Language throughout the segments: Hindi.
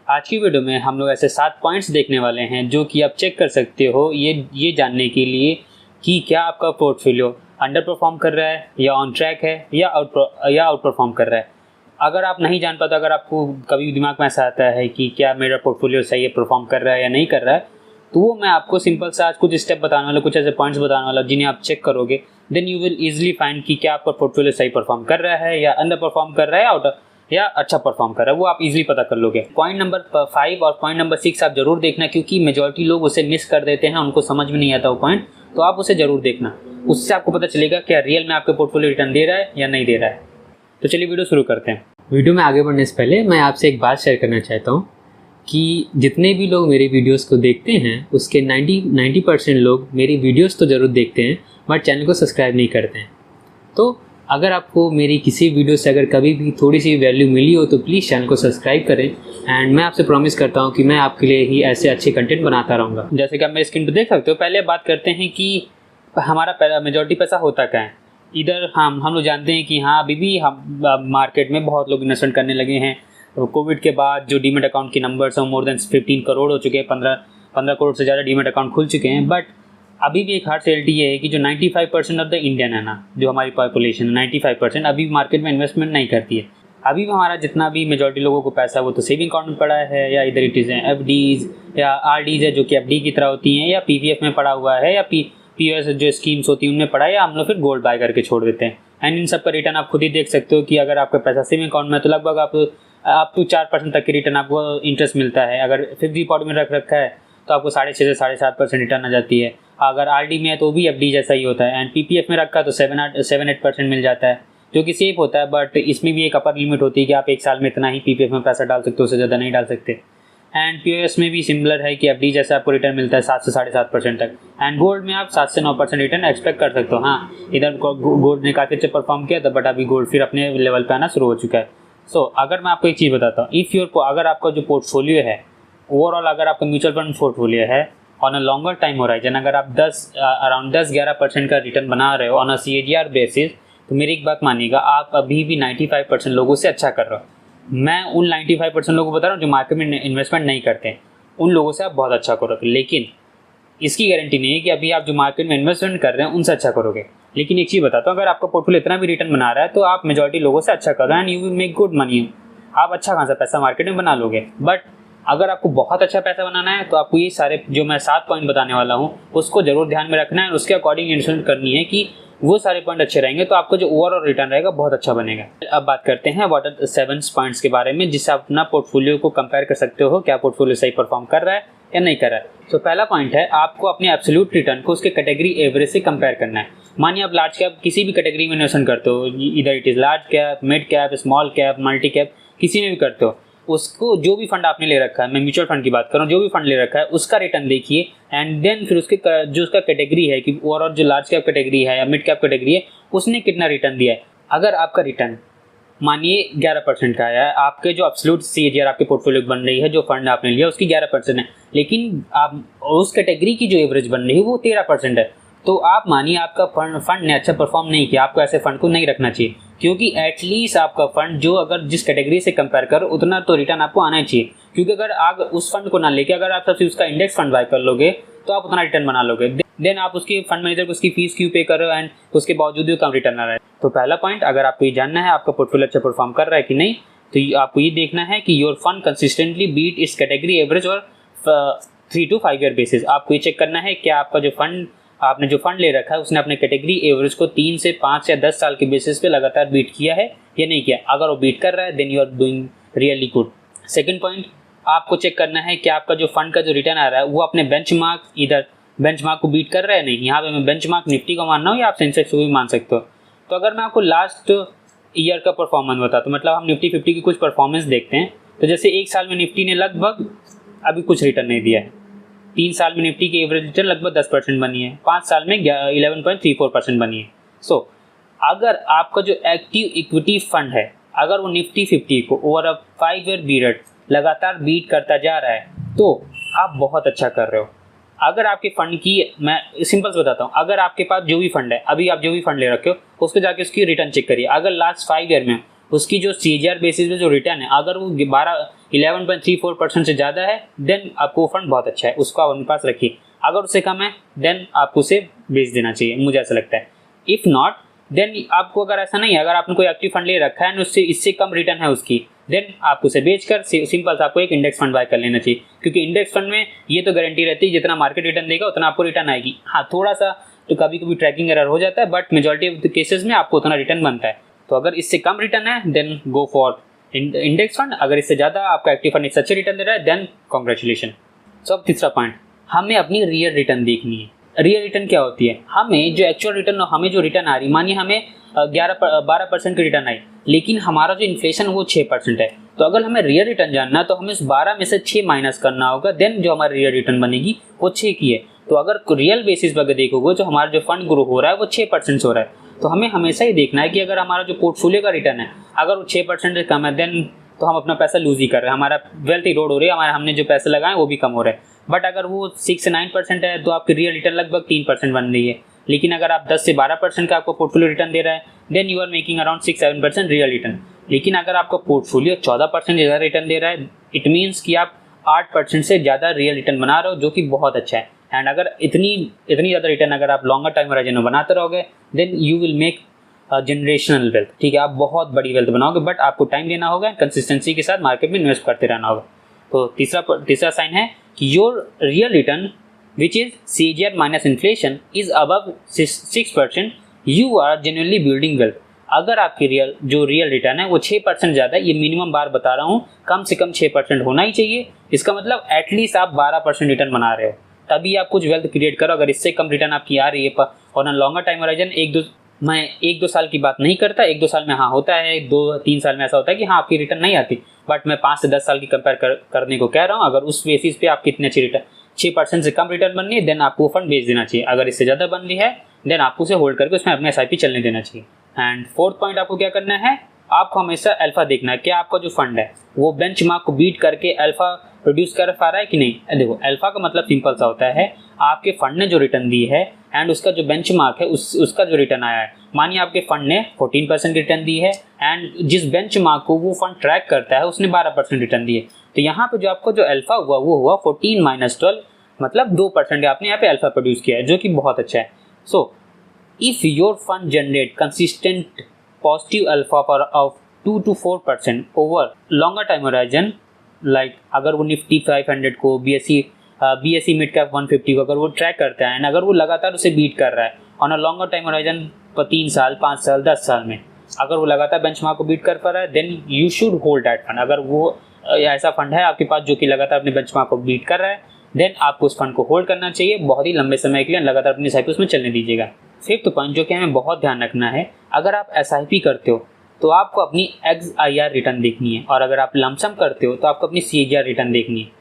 आज की वीडियो में हम लोग ऐसे 7 पॉइंट्स देखने वाले हैं जो कि आप चेक कर सकते हो ये जानने के लिए कि क्या आपका पोर्टफोलियो अंडर परफॉर्म कर रहा है या ऑन ट्रैक है या आउट परफॉर्म कर रहा है। अगर आप नहीं जान पाते, अगर आपको कभी दिमाग में ऐसा आता है कि क्या मेरा पोर्टफोलियो सही है, परफॉर्म कर रहा है या नहीं कर रहा है, तो वो मैं आपको सिंपल सा आज कुछ स्टेप बताने वाला, कुछ ऐसे पॉइंट्स बताने वाला जिन्हें आप चेक करोगे, then you will easily find कि क्या आपका पोर्टफोलियो सही परफॉर्म कर रहा है या अंडर परफॉर्म कर रहा है या अच्छा परफॉर्म कर रहा है। वो आप इजीली पता कर लोगे। पॉइंट नंबर 5 और पॉइंट नंबर 6 आप जरूर देखना, क्योंकि मेजॉरिटी लोग उसे मिस कर देते हैं, उनको समझ में नहीं आता वो पॉइंट, तो आप उसे जरूर देखना। उससे आपको पता चलेगा क्या रियल में आपके पोर्टफोलियो रिटर्न दे रहा है या नहीं दे रहा है। तो चलिए वीडियो शुरू करते हैं। वीडियो में आगे बढ़ने से पहले मैं आपसे एक बात शेयर करना चाहता हूँ कि जितने भी लोग मेरे वीडियोस को देखते हैं उसके 90% लोग मेरी वीडियोस तो ज़रूर देखते हैं बट चैनल को सब्सक्राइब नहीं करते हैं। तो अगर आपको मेरी किसी वीडियो से अगर कभी भी थोड़ी सी वैल्यू मिली हो तो प्लीज़ चैनल को सब्सक्राइब करें। एंड मैं आपसे प्रॉमिस करता हूँ कि मैं आपके लिए ही ऐसे अच्छे कंटेंट बनाता रहूँगा। जैसे कि आप मेरे स्क्रीन पर देख सकते हो, पहले बात करते हैं कि हमारा मेजॉरिटी पैसा होता क्या है। इधर हम लोग जानते हैं कि हाँ, अभी भी हम मार्केट में बहुत लोग इन्वेस्टमेंट करने लगे हैं। कोविड के बाद जो डीमेट अकाउंट की नंबर्स हैं मोर देन 15 करोड़ हो चुके हैं, 15 करोड़ से ज़्यादा डीमेट अकाउंट खुल चुके हैं। बट अभी भी एक हार्ड रियलिटी ये है कि जो 95% ऑफ द इंडियन है ना, जो हमारी पॉपुलेशन 95% अभी मार्केट में इन्वेस्टमेंट नहीं करती है। अभी भी हमारा जितना भी मेजॉरिटी लोगों को पैसा वो तो सेविंग अकाउंट में पड़ा है, या इधर इट इज़ FDs या RDs है जो कि FD की तरह होती हैं, या PPF में पड़ा हुआ है, या POS जो स्कीम्स होती हैं उनमें पड़ा है, या हम लोग फिर गोल्ड बाय करके छोड़ देते हैं। एंड इन सब का रिटर्न आप खुद ही देख सकते हो कि अगर आपका पैसा सेविंग अकाउंट में तो लगभग आप तो 4% तक की रिटर्न आपको इंटरेस्ट मिलता है। अगर फिक्स डिपॉजिट में रख रखा है तो आपको 6.5 से 7.5% रिटर्न आ जाती है। अगर RD में है तो भी FD जैसा ही होता है। एंड PPF में रखा तो 7-8% मिल जाता है, जो कि सेफ होता है। बट इसमें भी एक अपर लिमिट होती है कि आप एक साल में इतना ही PPF में पैसा डाल सकते हो, उससे ज़्यादा नहीं डाल सकते। एंड POS में भी सिमिलर है कि FD जैसा आपको रिटर्न मिलता है 7 से 7.5% तक। एंड गोल्ड में आप 7 से 9% रिटर्न एक्सपेक्ट कर सकते हो। हाँ, इधर गोल्ड ने काफ़ी अच्छे परफॉर्म किया था, बट अभी गोल्ड फिर अपने लेवल पे आना शुरू हो चुका है। सो अगर मैं आपको एक चीज़ बताता हूँ, अगर आपका जो पोर्टफोलियो है ओवरऑल, अगर आपका म्यूचुअल फंड पोर्टफोलियो है on a longer time horizon, अगर आप अराउंड 10-11% का रिटर्न बना रहे हो ऑन अ CAGR बेसिस, तो मेरी एक बात मानिएगा, आप अभी भी 95% लोगों से अच्छा कर रहे हो। मैं उन 95% लोगों को बता रहा हूँ जो मार्केट में इन्वेस्टमेंट नहीं करते हैं, उन लोगों से आप बहुत अच्छा करोगे। लेकिन इसकी गारंटी नहीं है कि अभी आप जो मार्केट में इन्वेस्टमेंट कर रहे हैं उनसे अच्छा करोगे। लेकिन एक चीज़ बताता हूँ, अगर आपका पोर्टफोलियो इतना भी रिटर्न बना रहा है तो आप मेजॉरिटी लोगों से अच्छा कर रहे हैं and you will make good money. आप अच्छा खासा पैसा मार्केट में बना लोगे। बट अगर आपको बहुत अच्छा पैसा बनाना है तो आपको ये सारे जो मैं 7 पॉइंट बताने वाला हूँ उसको जरूर ध्यान में रखना है और उसके अकॉर्डिंग इन्वेस्टमेंट करनी है कि वो सारे पॉइंट अच्छे रहेंगे तो आपका जो ओवरऑल रिटर्न रहेगा बहुत अच्छा बनेगा। अब बात करते हैं व्हाट आर 7 पॉइंट्स के बारे में जिससे आप अपना पोर्टफोलियो को कंपेयर कर सकते हो, क्या पोर्टफोलियो सही परफॉर्म कर रहा है या नहीं कर रहा है। तो पहला पॉइंट है, आपको अपने एब्सोल्यूट रिटर्न को उसके कैटेगरी एवरेज से कंपेयर करना है। मानिए आप लार्ज कैप किसी भी कैटेगरी में इन्वेस्टमेंट करते हो, इधर it is large cap, mid cap, small cap, multi cap, किसी में भी करते हो, उसको जो भी फंड आपने ले रखा है, मैं म्यूचुअल फंड की बात कर रहा हूँ, जो भी फंड ले रखा है उसका रिटर्न देखिए एंड देन फिर उसके जो उसका कैटेगरी है कि ओवरऑल जो लार्ज कैप कैटेगरी है या मिड कैप कैटेगरी है उसने कितना रिटर्न दिया है। अगर आपका रिटर्न मानिए 11% का आया है, आपके जो एब्सोल्यूट CAGR आपके पोर्टफोलियो बन रही है, जो फंड आपने लिया उसकी 11% है, लेकिन आप उस कैटेगरी की जो एवरेज बन रही है वो 13% है, तो आप मानिए आपका फंड ने अच्छा परफॉर्म नहीं किया। आपको ऐसे फंड को नहीं रखना चाहिए, क्योंकि एटलीस्ट आपका फंड जो अगर जिस कैटेगरी से कंपेयर करो उतना तो रिटर्न आपको आना चाहिए। क्योंकि अगर आप उस फंड को ना लेके अगर आप सबसे उसका इंडेक्स फंड बाय कर लोगे तो आप उतना रिटर्न बना लोगे, देन आप उसके फंड मैनेजर को उसकी फीस क्यों पे कर रहे हो एंड उसके बावजूद भी कम रिटर्न आ रहा है। तो पहला पॉइंट, अगर आपको ये जानना है आपका पोर्टफोलियो अच्छा परफॉर्म कर रहा है कि नहीं, तो आपको ये देखना है कि योर फंड कंसिस्टेंटली बीट इस कैटेगरी एवरेज और 3 to 5 ईयर बेसिस। आपको ये चेक करना है क्या आपका जो फंड आपने जो फंड ले रखा है उसने अपने कैटेगरी एवरेज को 3 से 5 या 10 साल के बेसिस पे लगातार बीट किया है या नहीं किया। अगर वो बीट कर रहा है then you are doing really good. Second point, आपको चेक करना है कि आपका जो फंड का जो रिटर्न आ रहा है वो अपने बेंचमार्क को बीट कर रहा है नहीं। यहाँ पे मैं बेंचमार्क निफ्टी को मान रहा हूँ या आप सेंसेक्स को भी मान सकते हो। तो अगर मैं आपको लास्ट ईयर का परफॉर्मेंस बताता हूँ, मतलब हम निफ्टी 50 की कुछ परफॉर्मेंस देखते हैं, तो जैसे एक साल में निफ्टी ने लगभग अभी कुछ रिटर्न नहीं दिया है, 3 साल में निफ्टी की एवरेज रिटर्न लगभग 10% बनी है, 5 साल में 11.34% बनी है। सो अगर आपका जो एक्टिव इक्विटी फंड है अगर वो निफ्टी 50 को ओवर अ 5 ईयर पीरियड लगातार बीट करता जा रहा है तो आप बहुत अच्छा कर रहे हो। अगर आपके फंड की, मैं सिंपल से बताता हूँ, अगर आपके पास जो भी फंड है, अभी आप जो भी फंड ले रखे हो उसको जाके उसकी रिटर्न चेक करिए। अगर लास्ट 5 ईयर में उसकी जो CAGR बेसिस पे जो रिटर्न है अगर वो 11.34% से ज़्यादा है देन आपको वो फंड बहुत अच्छा है, उसको आप अपने पास रखिए। अगर उससे कम है देन आपको उसे बेच देना चाहिए, मुझे ऐसा लगता है। इफ़ नॉट देन आपको अगर ऐसा नहीं है, अगर आपने कोई एक्टिव फंड ले रखा है उससे इससे कम रिटर्न है उसकी, देन आपको उसे बेचकर सिंपल सा आपको एक इंडेक्स फंड बाय कर लेना चाहिए, क्योंकि इंडेक्स फंड में ये तो गारंटी रहती है जितना मार्केट रिटर्न देगा उतना आपको रिटर्न आएगी। हाँ, थोड़ा सा तो कभी कभी ट्रैकिंग एरर हो जाता है, but majority of the cases में आपको उतना रिटर्न बनता है। तो अगर इससे कम रिटर्न है then go for index fund, अगर इससे ज़्यादा आपका एक्टिव फंड इससे अच्छे रिटर्न दे रहा है देन कॉन्ग्रेचुलेशन। सो अब तीसरा पॉइंट, हमें अपनी रियल रिटर्न देखनी है। रियल रिटर्न क्या होती है? हमें जो एक्चुअल रिटर्न, हमें जो रिटर्न आ रही, मानिए हमें 12% की रिटर्न आई, लेकिन हमारा जो इन्फ्लेशन वो 6% है। तो अगर हमें रियल रिटर्न जानना है तो हमें उस 12 में से 6 माइनस करना होगा, देन जो हमारी रियल रिटर्न बनेगी वो 6 की है। तो अगर रियल बेसिस पर देखोगे तो हमारा जो फंड ग्रो हो रहा है वो 6% हो रहा है। तो हमें हमेशा ही देखना है कि अगर हमारा जो पोर्टफोलियो का रिटर्न है अगर वो 6% से कम है देन तो हम अपना पैसा लूज ही कर रहे हैं, हमारा वेल्थ इरोड हो रही है, हमारा हमने जो पैसे लगाए वो भी कम हो रहे हैं। बट अगर वो 6 से 9% है तो आपकी रियल रिटर्न लगभग 3% बन रही है। लेकिन अगर आप 10 से 12% का आपको पोर्टफोलियो रिटर्न दे रहा है then you are making around 6-7% real return. लेकिन अगर आपका पोर्टफोलियो 14% ज़्यादा रिटर्न दे रहा है, इट मीन्स कि आप 8% से ज़्यादा रियल रिटर्न बना रहे हो, जो कि बहुत अच्छा है। एंड अगर इतनी ज़्यादा रिटर्न अगर आप लॉन्गर टाइम होराइजन में बनाते रहोगे then you will make generational wealth. ठीक है, आप बहुत बड़ी वेल्थ बनाओगे, बट आपको टाइम देना होगा, कंसिस्टेंसी के साथ मार्केट में इन्वेस्ट करते रहना होगा। तो तीसरा साइन है कि your real return which is CAGR minus inflation is above 6%, you are genuinely building wealth. अगर आपकी रियल रिटर्न है वो 6% ज़्यादा है, ये मिनिमम बार बता रहा हूँ, कम से कम 6% होना ही चाहिए। इसका मतलब एटलीस्ट आप 12% रिटर्न बना रहे हो, तभी आप कुछ वेल्थ क्रिएट करो। अगर इससे कम रिटर्न आपकी आ रही है और लॉन्गर टाइम होराइजन, मैं 1-2 साल की बात नहीं करता, 1-2 साल में हाँ होता है, 2-3 साल में ऐसा होता है कि हाँ आपकी रिटर्न नहीं आती, बट मैं 5 से 10 साल की कंपेयर करने को कह रहा हूँ। अगर उस बेसिस पे आप कितने अच्छी रिटर्न 6% से कम रिटर्न बन रही है देन आपको वो फंड बेच देना चाहिए। अगर इससे ज़्यादा बन रही है देन आपको उसे होल्ड करके उसमें अपने SIP चलने देना चाहिए। एंड फोर्थ पॉइंट आपको क्या करना है, आपको हमेशा अल्फा देखना है, क्या आपका जो फंड है वो बेंचमार्क को बीट करके अल्फा प्रोड्यूस कर पा रहा है कि नहीं। देखो, अल्फा का मतलब सिंपल सा होता है आपके फंड ने जो रिटर्न दी है एंड उसका जो बेंचमार्क है उसका जो रिटर्न आया है। मानिए आपके फंड ने 14% रिटर्न दी है एंड जिस बेंचमार्क को वो फंड ट्रैक करता है उसने 12% रिटर्न दी है। तो यहाँ पे जो आपको जो अल्फा हुआ वो हुआ 14 - 12, मतलब 2% आपने यहाँ पे अल्फा प्रोड्यूस किया है, जो कि बहुत अच्छा है। So if your fund generate consistent positive alpha of 2 to 4% over longer time horizon, like अगर वो निफ्टी 500 को BSE मिड कैप 150 को अगर वो ट्रैक करता है एंड अगर वो लगातार उसे बीट कर रहा है on a longer time horizon पर 3 साल, 5 साल, 10 साल में अगर वो लगातार बेंचमार्क को बीट कर पा रहा है then you should hold that fund. अगर वो ऐसा फंड है आपके पास जो कि लगातार अपने बेंचमार्क को बीट कर रहा है देन आपको उस फंड को होल्ड करना चाहिए बहुत ही लंबे समय के लिए, लगातार अपनी SIP उसमें चलने दीजिएगा। फिफ्थ पॉइंट जो कि हमें बहुत ध्यान रखना है, अगर आप SIP करते हो तो आपको अपनी XIR रिटर्न देखनी है, और अगर आप लमसम करते हो तो आपको अपनी CAGR रिटर्न देखनी है।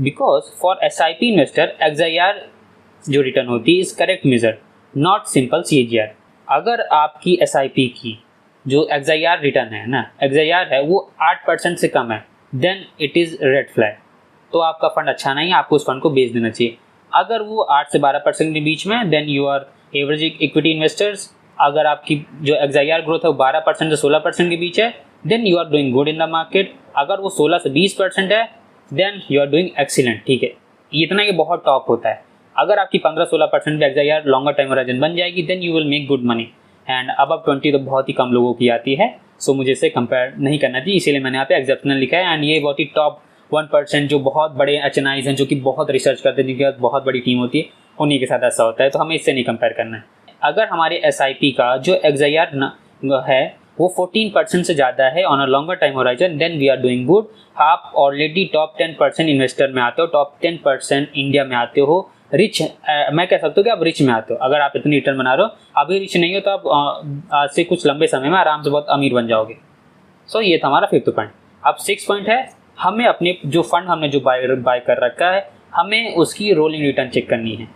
Because for SIP investor XIR जो रिटर्न होती है is correct measure, not simple CAGR। अगर आपकी SIP की जो XIR रिटर्न है ना, XIR है वो 8% से कम है then it is red flag, तो आपका फंड अच्छा नहीं है, आपको उस फंड को बेच देना चाहिए। अगर वो 8 से 12% के बीच में then you are average equity investors. अगर आपकी जो XIR ग्रोथ है वो 12% से 16% के बीच है then you are doing good in the market. अगर वो 16 से 20% है then you are doing excellent. ठीक है, इतना ये बहुत टॉप होता है। अगर आपकी 15-16% भी XIR लॉन्गर टाइम होराइजन बन जाएगी then you will make good money, and above 20 तो बहुत ही कम लोगों की आती है। सो मुझे इसे कंपेयर नहीं करना चाहिए, इसीलिए मैंने यहाँ पे एक्सेप्शनल लिखा है। एंड ये बहुत ही टॉप 1% जो बहुत बड़े HNIs हैं, जो कि बहुत रिसर्च करते हैं, जिनके पास बहुत बड़ी टीम होती है, उन्हीं के साथ ऐसा होता है। तो हमें इससे नहीं कंपेयर करना है। अगर हमारे SIP का जो XIR है वो 14% से ज़्यादा है on a longer time horizon then we are doing good. आप ऑलरेडी टॉप 10% इन्वेस्टर में आते हो, टॉप 10% इंडिया में आते हो, रिच मैं कह सकता हूँ कि आप रिच में आते हो। अगर आप इतनी रिटर्न बना रहे हो, अभी रिच नहीं हो तो आप आज से कुछ लंबे समय में आराम से बहुत अमीर बन जाओगे। सो ये था हमारा फिफ्थ पॉइंट। अब सिक्स पॉइंट है, हमें अपने जो फंड हमने जो बाय कर रखा है हमें उसकी रोलिंग रिटर्न चेक करनी है।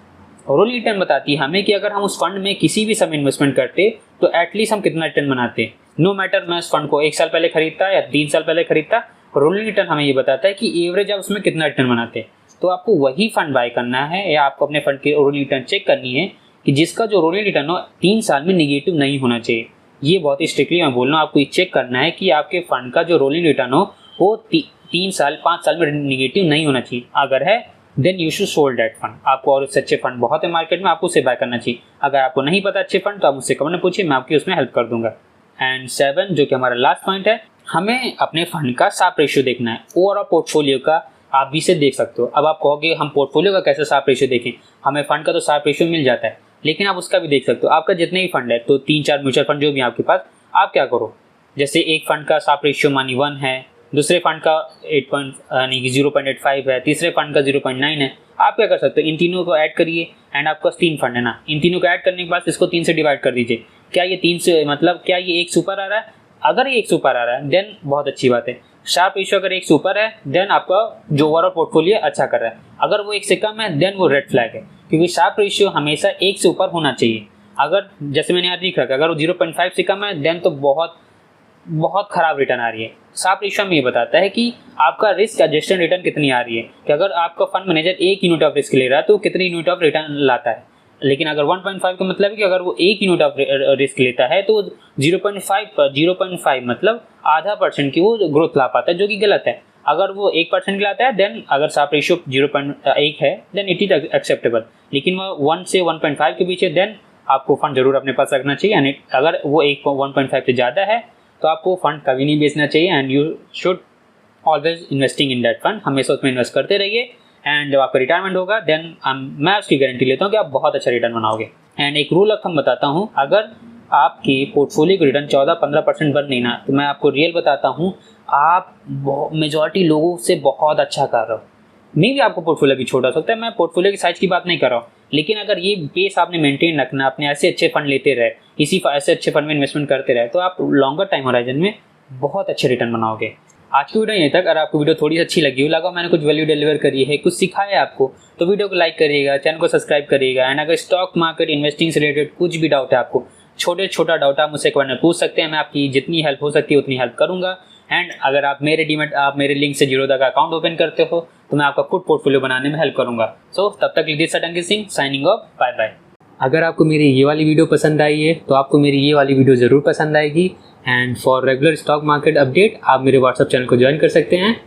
रोलिंग रिटर्न बताती है हमें कि अगर हम उस फंड में किसी भी समय इन्वेस्टमेंट करते तो एटलीस्ट हम कितना रिटर्न बनाते। नो मैटर मैं उस फंड को 1 साल पहले खरीदता या 3 साल पहले खरीदता, रोलिंग रिटर्न हमें ये बताता है कि एवरेज आप उसमें कितना रिटर्न बनाते। तो आपको वही फंड बाय करना है या आपको अपने फंड की रोलिंग रिटर्न चेक करनी है कि जिसका जो रोलिंग रिटर्न हो 3 साल में निगेटिव नहीं होना चाहिए। ये बहुत ही स्ट्रिक्टली मैं बोल रहा हूँ, आपको ये चेक करना है कि आपके फंड का जो रोलिंग रिटर्न हो वो 3 साल 5 साल में निगेटिव नहीं होना चाहिए। अगर है then you should sold that fund. आपको और उससे अच्छे फंड बहुत है मार्केट में, आपको उसे बाय करना चाहिए। अगर आपको नहीं पता अच्छे फंड तो आप मुझसे कमेंट में पूछिए, मैं आपकी उसमें हेल्प कर दूंगा। एंड 7 जो कि हमारा लास्ट पॉइंट है, हमें अपने फंड का साफ रेशियो देखना है। ओवरऑल पोर्टफोलियो का आप भी से देख सकते हो। अब आप कहोगे हम पोर्टफोलियो का कैसे साफ रेशियो देखें, हमें फंड का तो साफ रेशियो मिल जाता है, लेकिन आप उसका भी देख सकते हो। आपका जितने भी फंड है, तो 3-4 म्यूचुअल फंड जो भी आपके पास, आप क्या करो, जैसे एक फंड का साफ रेशियो मानी 1 है, दूसरे फंड का 0.85 है, तीसरे फंड का 0.9 है। आप क्या कर सकते हो, इन तीनों को ऐड करिए। एंड आपका 3 फंड है ना, इन तीनों को ऐड करने के बाद इसको 3 से डिवाइड कर दीजिए। क्या ये 3 से मतलब क्या ये 1 से ऊपर आ रहा है? अगर ये 1 से ऊपर आ रहा है देन बहुत अच्छी बात है। शार्प रेशियो अगर 1 से ऊपर है देन आपका जो ओवरऑल पोर्टफोलियो अच्छा कर रहा है। अगर वो 1 से कम है देन वो रेड फ्लैग है, क्योंकि शार्प रेशियो हमेशा 1 से ऊपर होना चाहिए। अगर जैसे मैंने यहाँ लिख रखा है, अगर वो 0.5 से कम है देन तो बहुत खराब रिटर्न आ रही है। शार्प रेशियो में ये बताता है कि आपका रिस्क एडजस्टेड रिटर्न कितनी आ रही है, कि अगर आपका fund manager 1 unit of risk ले रहा है तो कितनी यूनिट ऑफ रिटर्न लाता है। लेकिन अगर 1.5 का मतलब है कि अगर वो 1 यूनिट ऑफ रिस्क लेता है तो 0.5 मतलब आधा % की वो ग्रोथ ला पाता है, जो कि गलत है। अगर वो 1% लाता है देन अगर शार्प रेशियो 0.1 है देन इट इज एक्सेप्टेबल, लेकिन वो 1 से 1.5 के बीच है देन आपको फंड जरूर अपने पास रखना चाहिए। एंड अगर वो 1.5 से ज़्यादा है तो आपको फंड कभी नहीं बेचना चाहिए। And you should always investing in that fund, हमेशा उसमें इन्वेस्ट करते रहिए। एंड जब आपका रिटायरमेंट होगा देन मैं उसकी गारंटी लेता हूँ कि आप बहुत अच्छा रिटर्न बनाओगे। एंड एक रूल ऑफ थंब बताता हूँ, अगर आपकी पोर्टफोलियो की रिटर्न 14-15% बन नहीं ना, तो मैं आपको रियल बताता हूँ, आप मेजॉरिटी लोगों से बहुत अच्छा कर रहे हो। मे भी आपको पोर्टफोलियो भी छोटा सकता है, मैं पोर्टफोलियो की साइज की बात नहीं कर रहा हूँ, लेकिन अगर ये बेस आपने मेंटेन रखना, अपने ऐसे अच्छे फंड लेते रहे, इसी ऐसे अच्छे फंड में इन्वेस्टमेंट करते रहे, तो आप लॉन्गर टाइम होराइजन में बहुत अच्छे रिटर्न बनाओगे। आज की वीडियो यहीं तक। अगर आपको वीडियो थोड़ी अच्छी लगी हो, लगा मैंने कुछ वैल्यू डिलीवर करी है, कुछ सिखाया है आपको, तो वीडियो को लाइक करिएगा, चैनल को सब्सक्राइब करिएगा। एंड अगर स्टॉक मार्केट इन्वेस्टिंग से रिलेटेड कुछ भी डाउट है आपको, छोटा डाउट आप मुझसे कमेंट में पूछ सकते हैं, मैं आपकी जितनी हेल्प हो सकती है उतनी हेल्प करूंगा। एंड अगर आप मेरे लिंक से जीरोधा का अकाउंट ओपन करते हो तो मैं आपका खुद पोर्टफोलियो बनाने में हेल्प करूंगा। सो तब तक this is Ankit Singh signing off, bye bye. अगर आपको मेरी ये वाली वीडियो पसंद आई है तो आपको मेरी ये वाली वीडियो ज़रूर पसंद आएगी। And for regular stock market update आप मेरे व्हाट्सएप चैनल को ज्वाइन कर सकते हैं।